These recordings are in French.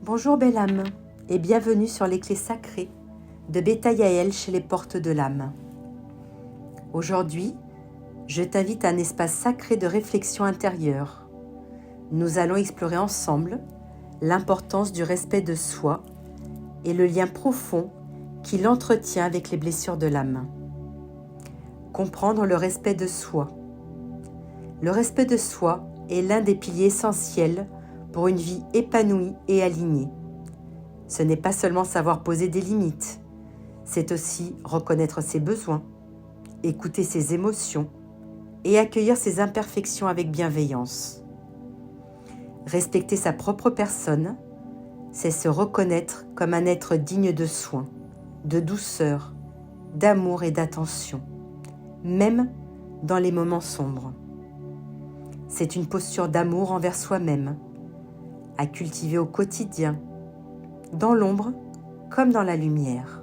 Bonjour belle âme et bienvenue sur les clés sacrées de Beta Yael chez les portes de l'âme. Aujourd'hui, je t'invite à un espace sacré de réflexion intérieure. Nous allons explorer ensemble l'importance du respect de soi et le lien profond qu'il entretient avec les blessures de l'âme. Comprendre le respect de soi. Le respect de soi est l'un des piliers essentiels pour une vie épanouie et alignée. Ce n'est pas seulement savoir poser des limites, c'est aussi reconnaître ses besoins, écouter ses émotions et accueillir ses imperfections avec bienveillance. Respecter sa propre personne, c'est se reconnaître comme un être digne de soins, de douceur, d'amour et d'attention, même dans les moments sombres. C'est une posture d'amour envers soi-même, à cultiver au quotidien, dans l'ombre comme dans la lumière.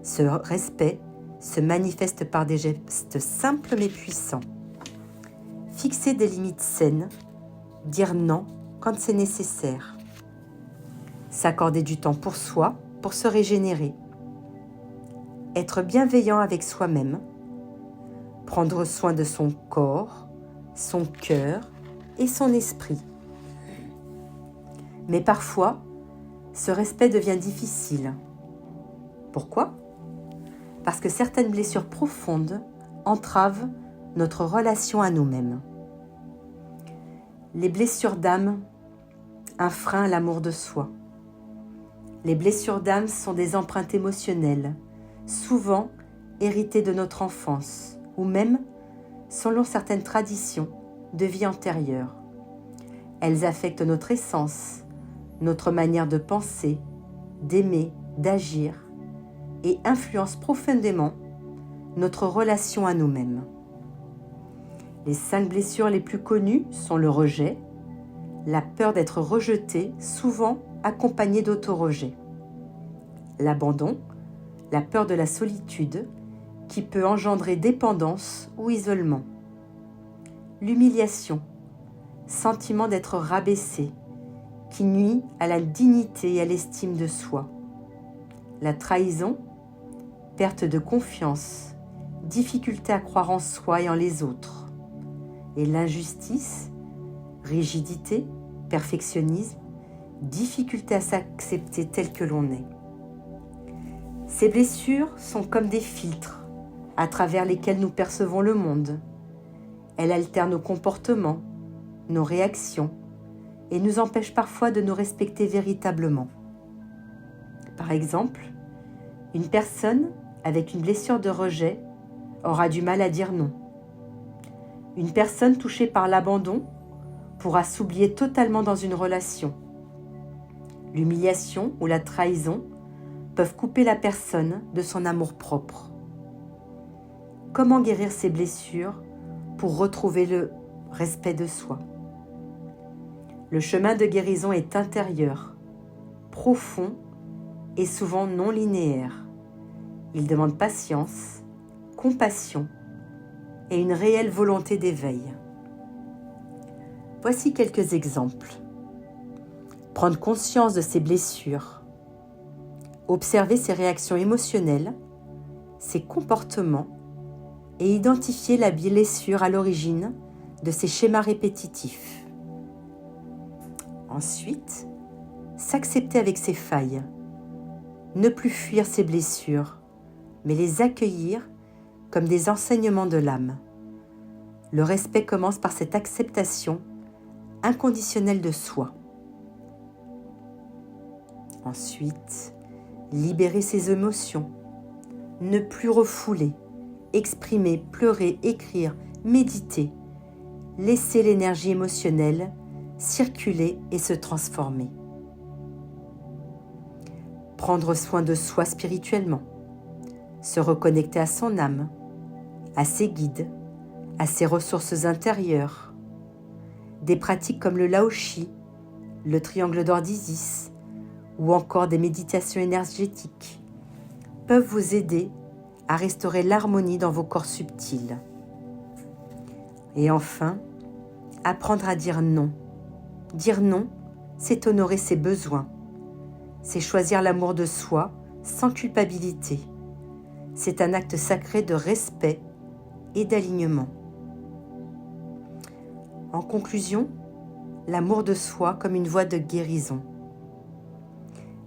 Ce respect se manifeste par des gestes simples mais puissants. Fixer des limites saines, dire non quand c'est nécessaire. S'accorder du temps pour soi, pour se régénérer. Être bienveillant avec soi-même. Prendre soin de son corps, son cœur et son esprit. Mais parfois, ce respect devient difficile. Pourquoi ? Parce que certaines blessures profondes entravent notre relation à nous-mêmes. Les blessures d'âme, un frein à l'amour de soi. Les blessures d'âme sont des empreintes émotionnelles, souvent héritées de notre enfance, ou même, selon certaines traditions, de vie antérieure. Elles affectent notre essence, notre manière de penser, d'aimer, d'agir et influencent profondément notre relation à nous-mêmes. Les 5 blessures les plus connues sont le rejet, la peur d'être rejeté, souvent accompagnée d'auto-rejet, l'abandon, la peur de la solitude qui peut engendrer dépendance ou isolement, l'humiliation, sentiment d'être rabaissé, qui nuit à la dignité et à l'estime de soi. La trahison, perte de confiance, difficulté à croire en soi et en les autres. Et l'injustice, rigidité, perfectionnisme, difficulté à s'accepter tel que l'on est. Ces blessures sont comme des filtres à travers lesquels nous percevons le monde. Elles altèrent nos comportements, nos réactions, et nous empêche parfois de nous respecter véritablement. Par exemple, une personne avec une blessure de rejet aura du mal à dire non. Une personne touchée par l'abandon pourra s'oublier totalement dans une relation. L'humiliation ou la trahison peuvent couper la personne de son amour-propre. Comment guérir ces blessures pour retrouver le respect de soi ? Le chemin de guérison est intérieur, profond et souvent non linéaire. Il demande patience, compassion et une réelle volonté d'éveil. Voici quelques exemples. Prendre conscience de ses blessures, observer ses réactions émotionnelles, ses comportements et identifier la blessure à l'origine de ses schémas répétitifs. Ensuite, s'accepter avec ses failles, ne plus fuir ses blessures, mais les accueillir comme des enseignements de l'âme. Le respect commence par cette acceptation inconditionnelle de soi. Ensuite, libérer ses émotions, ne plus refouler, exprimer, pleurer, écrire, méditer, laisser l'énergie émotionnelle circuler et se transformer. Prendre soin de soi spirituellement, se reconnecter à son âme, à ses guides, à ses ressources intérieures. Des pratiques comme le Laoshi, le triangle d'or d'Isis ou encore des méditations énergétiques peuvent vous aider à restaurer l'harmonie dans vos corps subtils. Et enfin, apprendre à dire non. Dire non c'est honorer ses besoins, c'est choisir l'amour de soi sans culpabilité. C'est un acte sacré de respect et d'alignement. En conclusion, l'amour de soi comme une voie de guérison.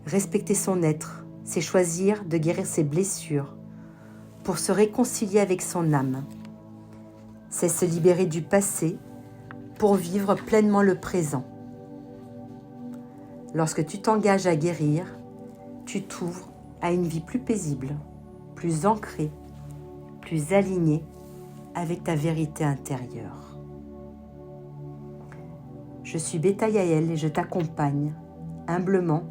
Respecter son être, c'est choisir de guérir ses blessures pour se réconcilier avec son âme. C'est se libérer du passé pour vivre pleinement le présent. Lorsque tu t'engages à guérir, tu t'ouvres à une vie plus paisible, plus ancrée, plus alignée avec ta vérité intérieure. Je suis Beta Yael et je t'accompagne humblement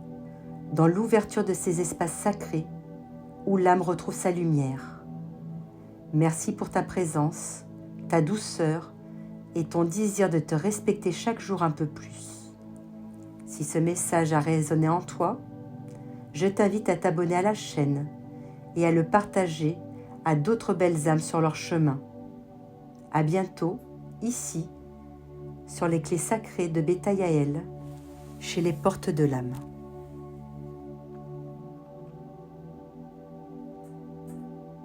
dans l'ouverture de ces espaces sacrés où l'âme retrouve sa lumière. Merci pour ta présence, ta douceur et ton désir de te respecter chaque jour un peu plus. Si ce message a résonné en toi, je t'invite à t'abonner à la chaîne et à le partager à d'autres belles âmes sur leur chemin. À bientôt, ici, sur les clés sacrées de Beta Yael, chez les portes de l'âme.